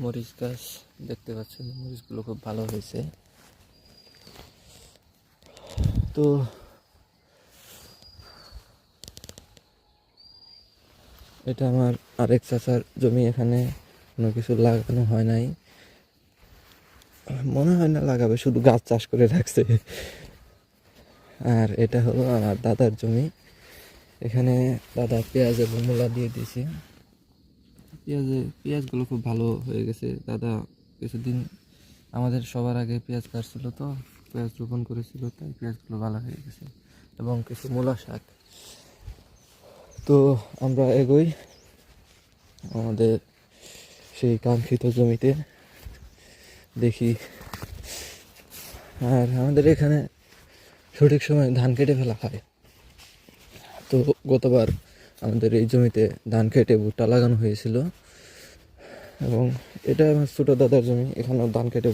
মরিচ গাছ দেখতে পাচ্ছেন, মরিচগুলো খুব ভালো হয়েছে। তো এটা আমার আরেক চাচার জমি, এখানে কোনো কিছু লাগানো হয় নাই, মনে হয় না লাগাবে, শুধু গাছ চাষ করে রাখছে। আর এটা হলো আমার দাদার জমি, এখানে দাদা পেঁয়াজ এবং মূলা দিয়ে দিয়েছে। পেঁয়াজগুলো খুব ভালো হয়ে গেছে। দাদা কিছুদিন আমাদের সবার আগে পেঁয়াজ কাটছিল, তো পেঁয়াজ রোপণ করেছিল, তাই পেঁয়াজগুলো ভালো হয়ে গেছে। এবং কিছু মূলা শাক। তো আমরা এগোই আমাদের সেই কাঙ্ক্ষিত জমিতে, দেখি। আর আমাদের এখানে সঠিক সময় ধান কেটে ফেলা হয়। তো গতবার আমাদের এই জমিতে ধান কেটে ভুট্টা লাগানো হয়েছিল, এবং এটা আমার ছোটো দাদার জমি, এখানেও ধান কেটে